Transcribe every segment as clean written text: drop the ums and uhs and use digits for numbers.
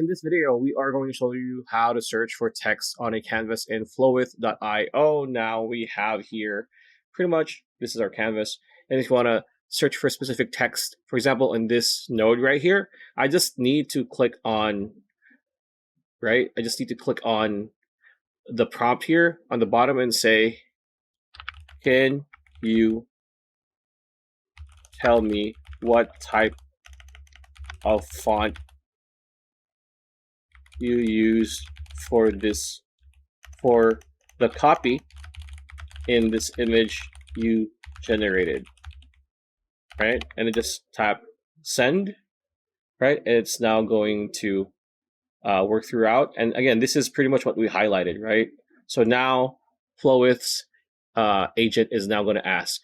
In this video, we are going to show you how to search for text on a canvas in Flowith.io. Now we have here, pretty much, this is our canvas. And if you want to search for specific text, for example, in this node right here, I just need to click on, the prompt here on the bottom and say, can you tell me what type of font you use for the copy in this image you generated, right? And then just tap send, right? And it's now going to work throughout. And again, this is pretty much what we highlighted, right? So now Flowith's agent is now going to answer.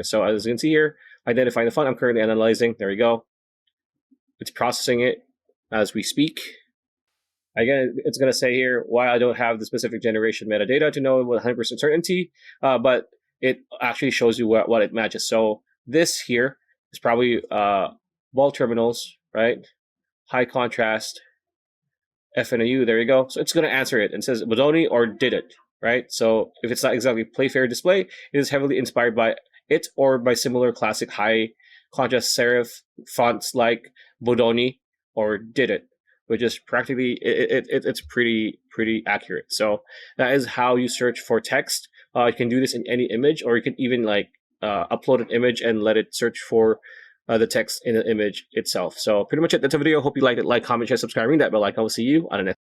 So as you can see here, identifying the font I'm currently analyzing. There we go. It's processing it as we speak. Again, it's going to say here why I don't have the specific generation metadata to know with 100% certainty, but it actually shows you what it matches. So this here is probably ball terminals, right? High contrast, FNAU, there you go. So it's going to answer it and says Bodoni or did it, right? So if it's not exactly Playfair display, it is heavily inspired by it or by similar classic high contrast serif fonts like Bodoni or did it, which is practically it's pretty accurate. So that is how you search for text. You can do this in any image, or you can even upload an image and let it search for the text in the image itself. So pretty much it. That's a video. Hope you liked it. Like, comment, share, subscribe, ring that bell icon. I will see you on the next.